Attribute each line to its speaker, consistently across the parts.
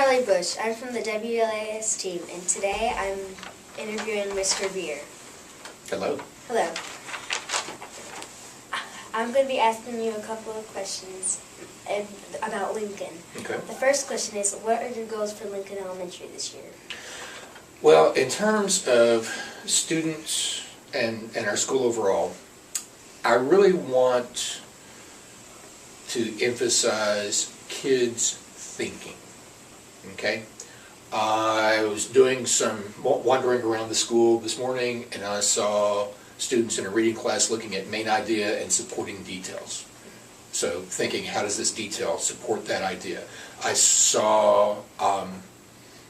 Speaker 1: Riley Bush. I'm from the WLES team, and today I'm interviewing Mr. Beer.
Speaker 2: Hello.
Speaker 1: Hello. I'm going to be asking you a couple of questions about Lincoln.
Speaker 2: Okay.
Speaker 1: The first question is, what are your goals for Lincoln Elementary this year?
Speaker 2: Well, in terms of students and our school overall, I really want to emphasize kids thinking. Okay? I was doing some wandering around the school this morning, and I saw students in a reading class looking at main idea and supporting details. So thinking, how does this detail support that idea? I saw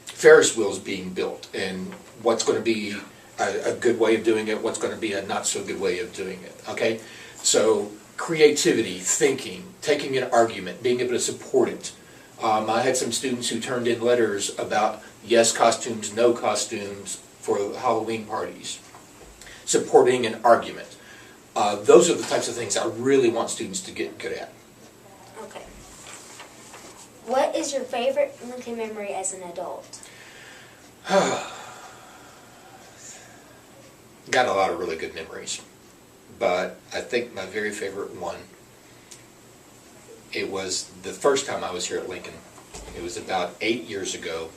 Speaker 2: Ferris wheels being built, and what's going to be a good way of doing it, what's going to be a not so good way of doing it. Okay? So creativity, thinking, taking an argument, being able to support it. I had some students who turned in letters about yes costumes, no costumes for Halloween parties. Supporting an argument. Those are the types of things I really want students to get good at.
Speaker 1: Okay. What is your favorite Lincoln memory as an adult?
Speaker 2: Got a lot of really good memories. But I think my very favorite one, it was the first time I was here at Lincoln. It was about 8 years ago.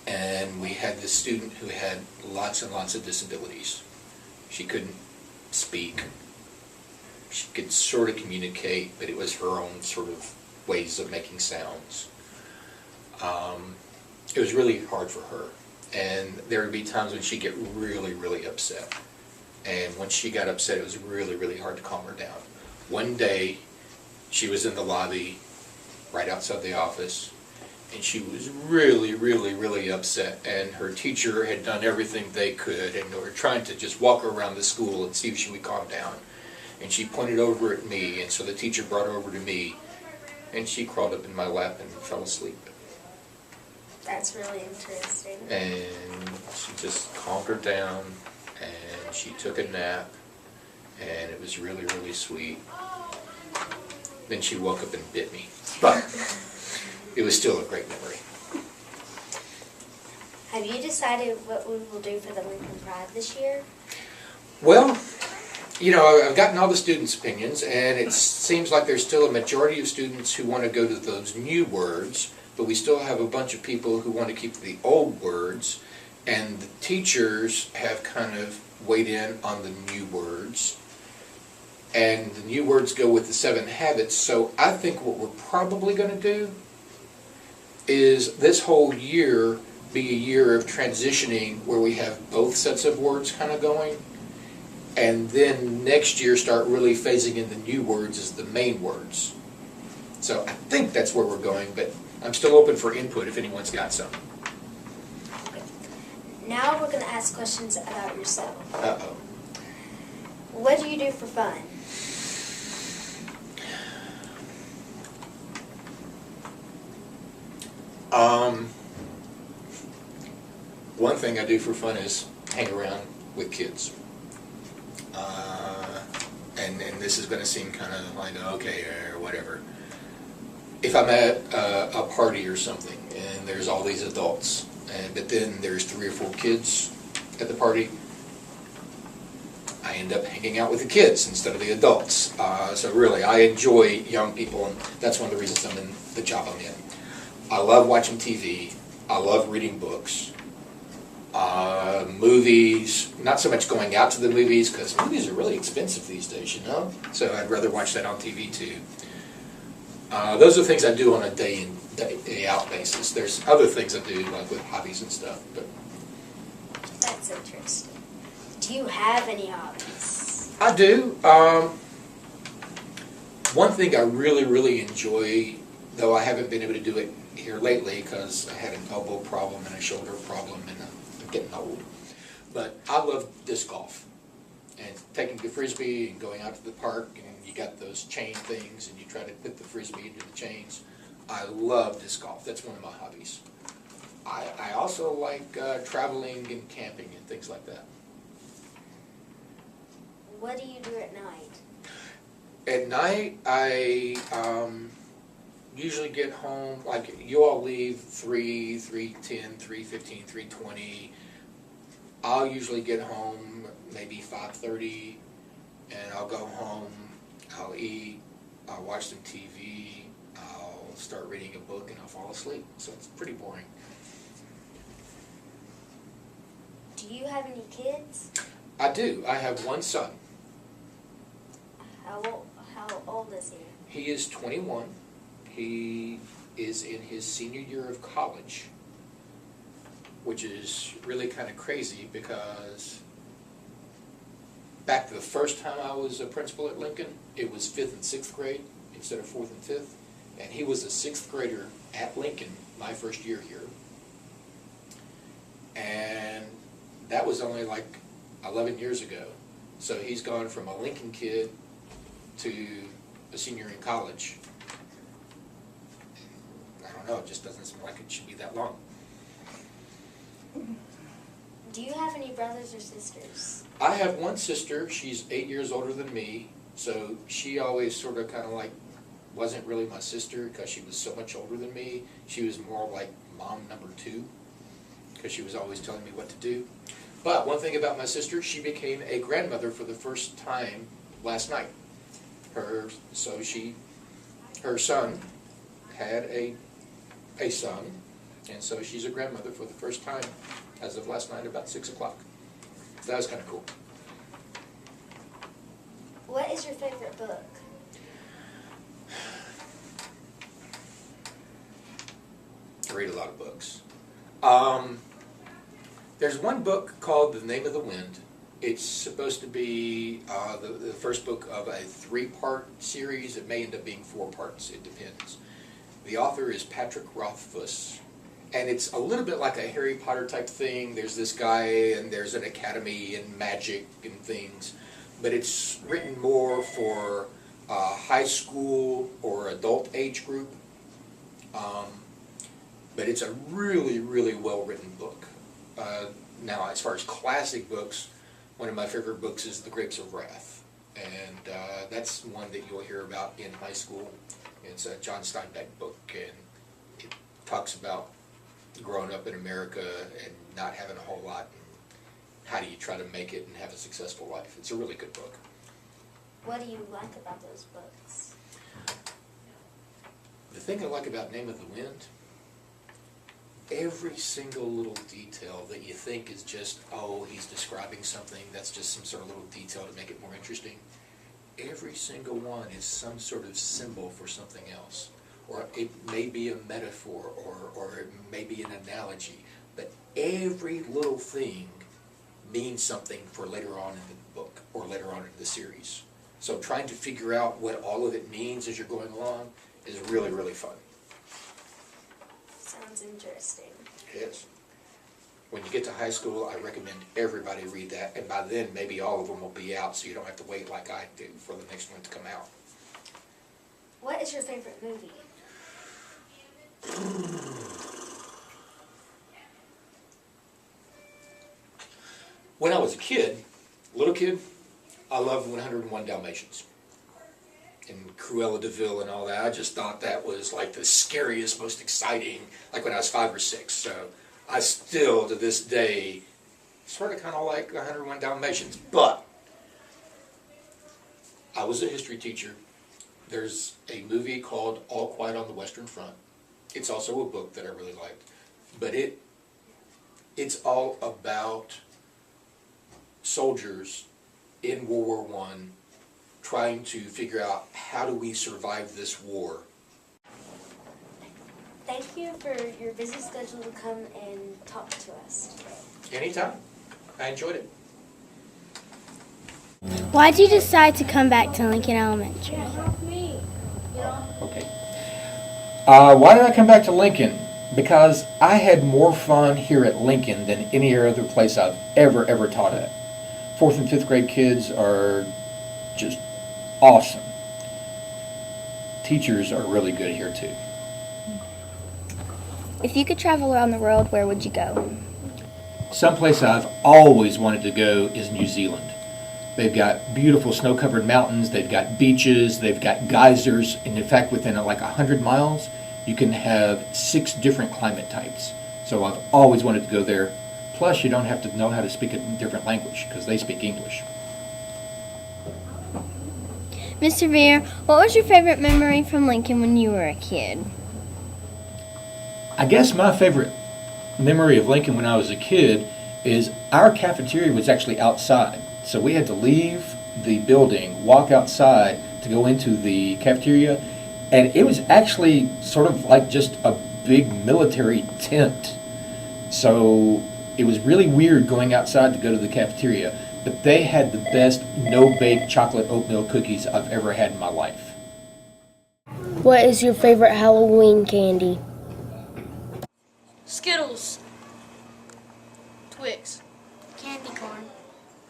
Speaker 2: And we had this student who had lots and lots of disabilities. She couldn't speak. She could sort of communicate, but it was her own sort of ways of making sounds. It was really hard for her. And there would be times when she'd get really, really upset. And when she got upset, it was really, really hard to calm her down. One day, she was in the lobby right outside the office, and she was really, really, really upset, and her teacher had done everything they could, and they were trying to just walk her around the school and see if she would calm down. And she pointed over at me, and so the teacher brought her over to me, and she crawled up in my lap and fell asleep.
Speaker 1: That's really interesting.
Speaker 2: And she just calmed her down, and she took a nap, and it was really, really sweet. Then she woke up and bit me. But it was still a great memory.
Speaker 1: Have you decided what we will do for the Lincoln Pride this year?
Speaker 2: Well, you know, I've gotten all the students' opinions, and it seems like there's still a majority of students who want to go to those new words, but we still have a bunch of people who want to keep the old words, and the teachers have kind of weighed in on the new words. And the new words go with the 7 habits, so I think what we're probably going to do is this whole year be a year of transitioning where we have both sets of words kind of going, and then next year start really phasing in the new words as the main words. So I think that's where we're going, but I'm still open for input if anyone's got some.
Speaker 1: Okay. Now we're going to ask questions about yourself.
Speaker 2: Uh-oh.
Speaker 1: What do you do for fun?
Speaker 2: One thing I do for fun is hang around with kids. And this is going to seem kind of like, okay, or whatever. If I'm at a party or something, and there's all these adults, but then there's 3 or 4 kids at the party, I end up hanging out with the kids instead of the adults. So really, I enjoy young people, and that's one of the reasons I'm in the job I'm in. I love watching TV. I love reading books. Movies, not so much going out to the movies, because movies are really expensive these days, you know? So I'd rather watch that on TV too. Those are things I do on a day in, day out basis. There's other things I do, like with hobbies and stuff. But
Speaker 1: That's interesting. Do you have any hobbies?
Speaker 2: I do. One thing I really, really enjoy, though I haven't been able to do it here lately because I had an elbow problem and a shoulder problem, and I'm getting old. But I love disc golf and taking the frisbee and going out to the park, and you got those chain things and you try to put the frisbee into the chains. I love disc golf. That's one of my hobbies. I also like traveling and camping and things like that.
Speaker 1: What do you do at night?
Speaker 2: At night, I usually get home, like you all leave 3, 3:10, 3:15, 3:20. I'll usually get home maybe 5:30, and I'll go home, I'll eat, I'll watch some TV, I'll start reading a book, and I'll fall asleep. So it's pretty boring.
Speaker 1: Do you have any kids?
Speaker 2: I do. I have one son.
Speaker 1: How old is he?
Speaker 2: He is 21. He is in his senior year of college, which is really kind of crazy because back the first time I was a principal at Lincoln, it was 5th and 6th grade instead of 4th and 5th. And he was a 6th grader at Lincoln my first year here. And that was only like 11 years ago. So he's gone from a Lincoln kid to a senior in college. I don't know, it just doesn't seem like it should be that long.
Speaker 1: Do you have any brothers or sisters?
Speaker 2: I have one sister. She's 8 years older than me, so she always sort of kind of like wasn't really my sister because she was so much older than me. She was more like mom number 2 because she was always telling me what to do. But one thing about my sister, she became a grandmother for the first time last night. Her son had a son, and so she's a grandmother for the first time as of last night about 6 o'clock. So that was kind of cool.
Speaker 1: What is your favorite book?
Speaker 2: I read a lot of books. There's one book called The Name of the Wind. It's supposed to be the first book of a 3-part series. It may end up being 4 parts. It depends. The author is Patrick Rothfuss. And it's a little bit like a Harry Potter type thing. There's this guy and there's an academy and magic and things. But it's written more for high school or adult age group. But it's a really, really well-written book. Now, as far as classic books, one of my favorite books is The Grapes of Wrath. And that's one that you'll hear about in high school. It's a John Steinbeck book, and it talks about growing up in America and not having a whole lot, and how do you try to make it and have a successful life. It's a really good book.
Speaker 1: What do you like about those books?
Speaker 2: The thing I like about Name of the Wind, every single little detail that you think is just, oh, he's describing something, that's just some sort of little detail to make it more interesting. Every single one is some sort of symbol for something else. Or it may be a metaphor, or it may be an analogy. But every little thing means something for later on in the book, or later on in the series. So trying to figure out what all of it means as you're going along is really, really fun.
Speaker 1: Sounds interesting.
Speaker 2: It is. When you get to high school, I recommend everybody read that, and by then maybe all of them will be out, so you don't have to wait like I do for the next one to come out.
Speaker 1: What is your favorite movie?
Speaker 2: When I was a kid, little kid, I loved 101 Dalmatians and Cruella de Vil and all that. I just thought that was like the scariest, most exciting, like when I was 5 or 6. So I still, to this day, sort of kind of like 101 Dalmatians. But I was a history teacher. There's a movie called All Quiet on the Western Front. It's also a book that I really liked. But it's all about soldiers in World War I trying to figure out how do we survive this war.
Speaker 1: Thank you for your busy schedule to come and talk to us.
Speaker 2: Anytime. I enjoyed it.
Speaker 3: Why did you decide to come back to Lincoln Elementary?
Speaker 2: Okay. Why did I come back to Lincoln? Because I had more fun here at Lincoln than any other place I've ever taught at. 4th and 5th grade kids are just awesome. Teachers are really good here too.
Speaker 3: If you could travel around the world, where would you go?
Speaker 2: Someplace I've always wanted to go is New Zealand. They've got beautiful snow-covered mountains. They've got beaches. They've got geysers. And in fact, within like 100 miles, you can have 6 different climate types. So I've always wanted to go there. Plus, you don't have to know how to speak a different language because they speak English.
Speaker 3: Mr. Veer, what was your favorite memory from Lincoln when you were a kid?
Speaker 2: I guess my favorite memory of Lincoln when I was a kid is our cafeteria was actually outside. So we had to leave the building, walk outside to go into the cafeteria, and it was actually sort of like just a big military tent. So it was really weird going outside to go to the cafeteria, but they had the best no-bake chocolate oatmeal cookies I've ever had in my life.
Speaker 4: What is your favorite Halloween candy?
Speaker 5: Skittles. Twix.
Speaker 1: Candy corn.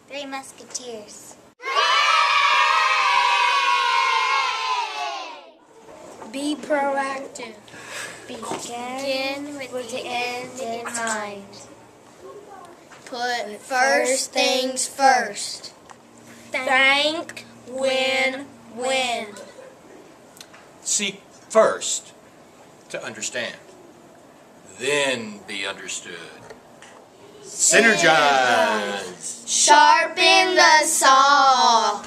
Speaker 1: 3 Musketeers.
Speaker 5: Be proactive.
Speaker 1: Begin with the end in mind.
Speaker 5: Put first things first. Think, win, win.
Speaker 2: Seek first to understand, then be understood. Synergize.
Speaker 5: Sharpen the saw.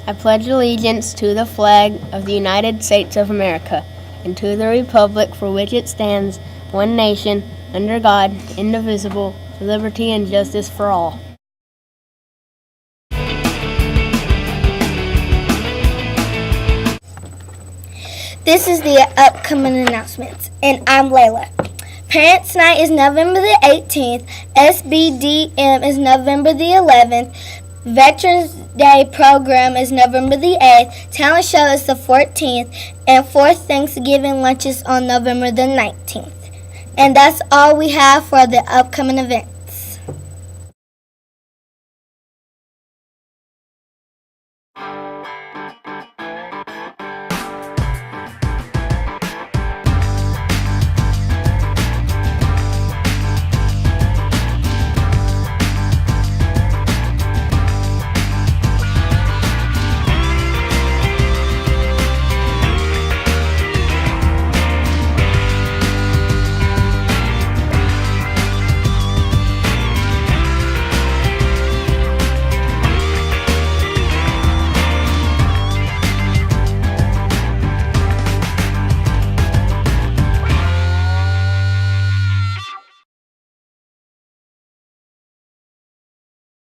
Speaker 4: I pledge allegiance to the flag of the United States of America and to the republic for which it stands, one nation, under God, indivisible, with liberty and justice for all.
Speaker 3: This is the upcoming announcements, and I'm Layla. Parents' Night is November the 18th. SBDM is November the 11th. Veterans Day program is November the 8th. Talent show is the 14th. And 4th Thanksgiving lunch is on November the 19th. And that's all we have for the upcoming event.